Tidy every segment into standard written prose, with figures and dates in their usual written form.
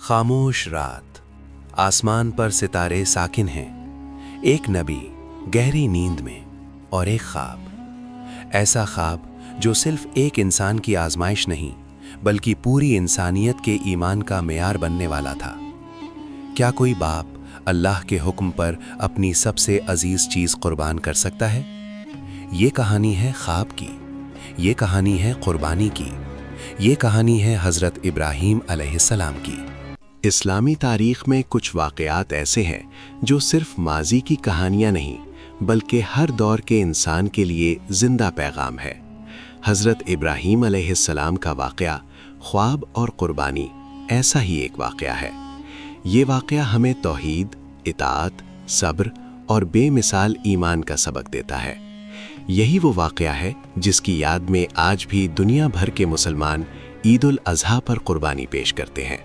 खामोश रात, आसमान पर सितारे साकिन हैं, एक नबी गहरी नींद में और एक ख्वाब। ऐसा ख्वाब जो सिर्फ एक इंसान की आजमाइश नहीं बल्कि पूरी इंसानियत के ईमान का मेयार बनने वाला था। क्या कोई बाप अल्लाह के हुक्म पर अपनी सबसे अजीज चीज़ कुर्बान कर सकता है? ये कहानी है ख्वाब की, ये कहानी है कुर्बानी की, ये कहानी है हज़रत इब्राहीम अलैहिस्सलाम की। इस्लामी तारीख़ में कुछ वाक़यात ऐसे हैं जो सिर्फ माजी की कहानियाँ नहीं बल्कि हर दौर के इंसान के लिए ज़िंदा पैगाम है। हज़रत इब्राहीम अलैहिस्सलाम का वाक़या ख्वाब और कुर्बानी ऐसा ही एक वाक़या है। ये वाक़या हमें तौहीद, इताअत, सब्र और बेमिसाल ईमान का सबक देता है। यही वो वाक़या है जिसकी याद में आज भी दुनिया भर के मुसलमान ईद उल अज़हा पर कुर्बानी पेश करते हैं।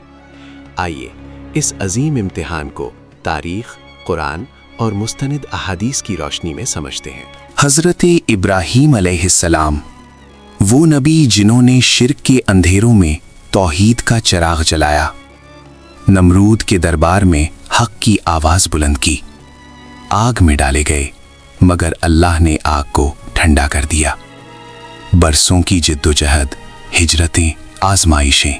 आइए इस अजीम इम्तिहान को तारीख़, कुरान और मुस्तनिद अहादीस की रोशनी में समझते हैं। हज़रत इब्राहीम अलैहिस्सलाम वो नबी जिन्होंने शिर्क के अंधेरों में तौहीद का चिराग जलाया, नमरूद के दरबार में हक की आवाज़ बुलंद की। आग में डाले गए मगर अल्लाह ने आग को ठंडा कर दिया। बरसों की जिद्दोजहद, हिजरतें, आजमाइशें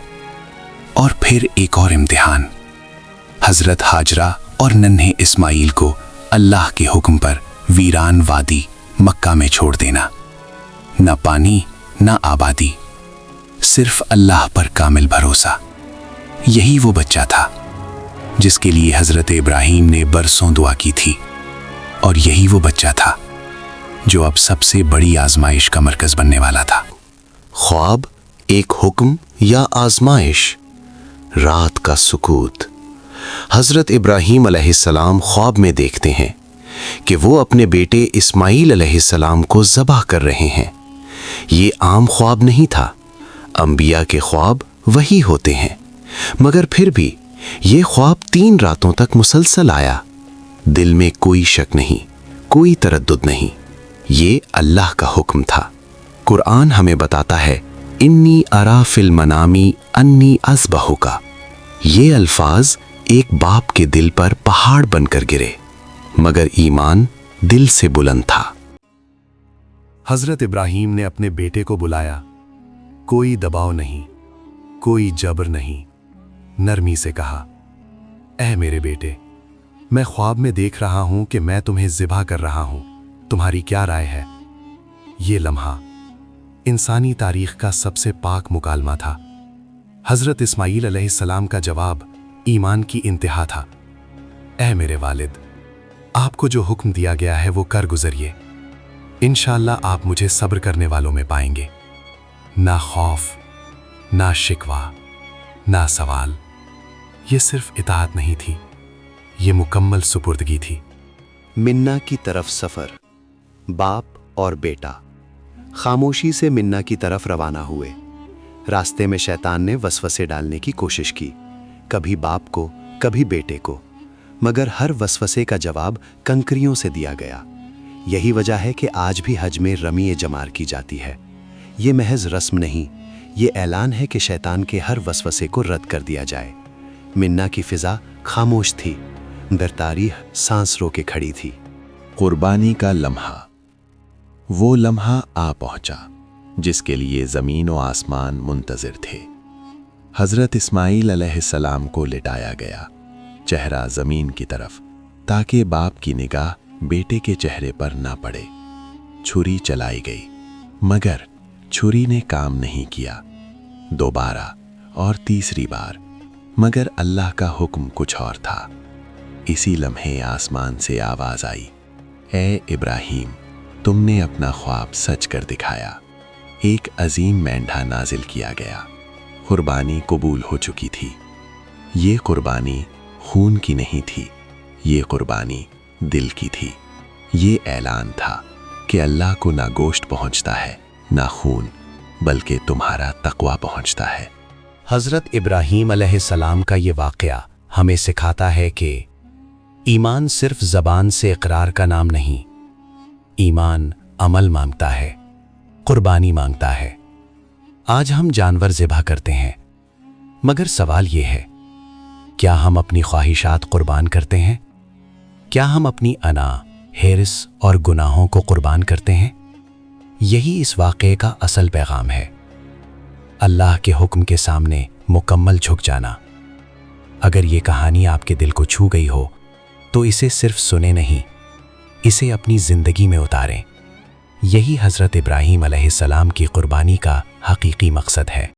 और फिर एक और इम्तिहान। हज़रत हाजरा और नन्हे इस्माइल को अल्लाह के हुक्म पर वीरान वादी मक्का में छोड़ देना। न पानी न आबादी, सिर्फ अल्लाह पर कामिल भरोसा। यही वो बच्चा था जिसके लिए हज़रत इब्राहीम ने बरसों दुआ की थी, और यही वो बच्चा था जो अब सबसे बड़ी आजमाइश का मरकज़ बनने वाला था। ख्वाब एक हुक्म या आजमाइश, रात का सुकूत। हज़रत इब्राहीम अलैहिस्सलाम ख्वाब में देखते हैं कि वो अपने बेटे इस्माइल अलैहिस्सलाम को ज़बह कर रहे हैं। ये आम ख्वाब नहीं था, अंबिया के ख्वाब वही होते हैं, मगर फिर भी ये ख्वाब 3 रातों तक मुसलसल आया। दिल में कोई शक नहीं, कोई तरद्दुद नहीं, ये अल्लाह का हुक्म था। कुरान हमें बताता है, इन्नी अरा फिल मनामी अन्नी अज़बहुका। ये अल्फाज एक बाप के दिल पर पहाड़ बनकर गिरे, मगर ईमान दिल से बुलंद था। हज़रत इब्राहीम ने अपने बेटे को बुलाया। कोई दबाव नहीं, कोई जबर नहीं, नरमी से कहा, ऐ मेरे बेटे, मैं ख्वाब में देख रहा हूं कि मैं तुम्हें ज़िबा कर रहा हूं, तुम्हारी क्या राय है? ये लम्हा इंसानी तारीख़ का सबसे पाक मुकालमा था। हज़रत इस्माइल अलैहिस्सलाम का जवाब ईमान की इंतहा था। ऐ मेरे वालिद, आपको जो हुक्म दिया गया है वो कर गुजरिए। इंशाअल्लाह आप मुझे सब्र करने वालों में पाएंगे। ना खौफ, ना शिकवा, ना सवाल। ये सिर्फ इताअत नहीं थी, ये मुकम्मल सुपुर्दगी थी। मिन्ना की तरफ सफ़र। बाप और बेटा खामोशी से मिन्ना की तरफ रवाना हुए। रास्ते में शैतान ने वसवसे डालने की कोशिश की, कभी बाप को, कभी बेटे को, मगर हर वसवसे का जवाब कंकरियों से दिया गया। यही वजह है कि आज भी हज में रमी जमार की जाती है। ये महज रस्म नहीं, ये ऐलान है कि शैतान के हर वसवसे को रद्द कर दिया जाए। मिन्ना की फिजा खामोश थी, दर तारीख सांस रोके खड़ी थी। कुर्बानी का लम्हा। वो लम्हा आ पहुंचा जिसके लिए ज़मीन और आसमान मुंतज़िर थे। हज़रत इस्माइल अलैहिस्सलाम को लिटाया गया, चेहरा ज़मीन की तरफ, ताकि बाप की निगाह बेटे के चेहरे पर ना पड़े। छुरी चलाई गई, मगर छुरी ने काम नहीं किया। दोबारा और तीसरी बार, मगर अल्लाह का हुक्म कुछ और था। इसी लम्हे आसमान से आवाज़ आई, ए इब्राहीम, तुमने अपना ख्वाब सच कर दिखाया। एक अजीम मेंढा नाजिल किया गया। कुर्बानी कबूल हो चुकी थी। ये कुर्बानी खून की नहीं थी, ये कुर्बानी दिल की थी। ये ऐलान था कि अल्लाह को ना गोश्त पहुंचता है, ना खून, बल्कि तुम्हारा तकवा पहुंचता है। हज़रत इब्राहीम अलैहिस्सलाम का ये वाक़या हमें सिखाता है कि ईमान सिर्फ ज़बान से इकरार का नाम नहीं, ईमान अमल मांगता है, कुर्बानी मांगता है। आज हम जानवर ज़िबा करते हैं, मगर सवाल ये है کیا ہم اپنی خواہشات قربان کرتے ہیں؟ کیا ہم اپنی انا، حرص اور گناہوں کو قربان کرتے ہیں؟ یہی اس واقعے کا اصل پیغام ہے، اللہ کے حکم کے سامنے مکمل جھک جانا۔ اگر یہ کہانی آپ کے دل کو چھو گئی ہو تو اسے صرف سنیں نہیں، اسے اپنی زندگی میں اتاریں۔ یہی حضرت ابراہیم علیہ السلام کی قربانی کا حقیقی مقصد ہے۔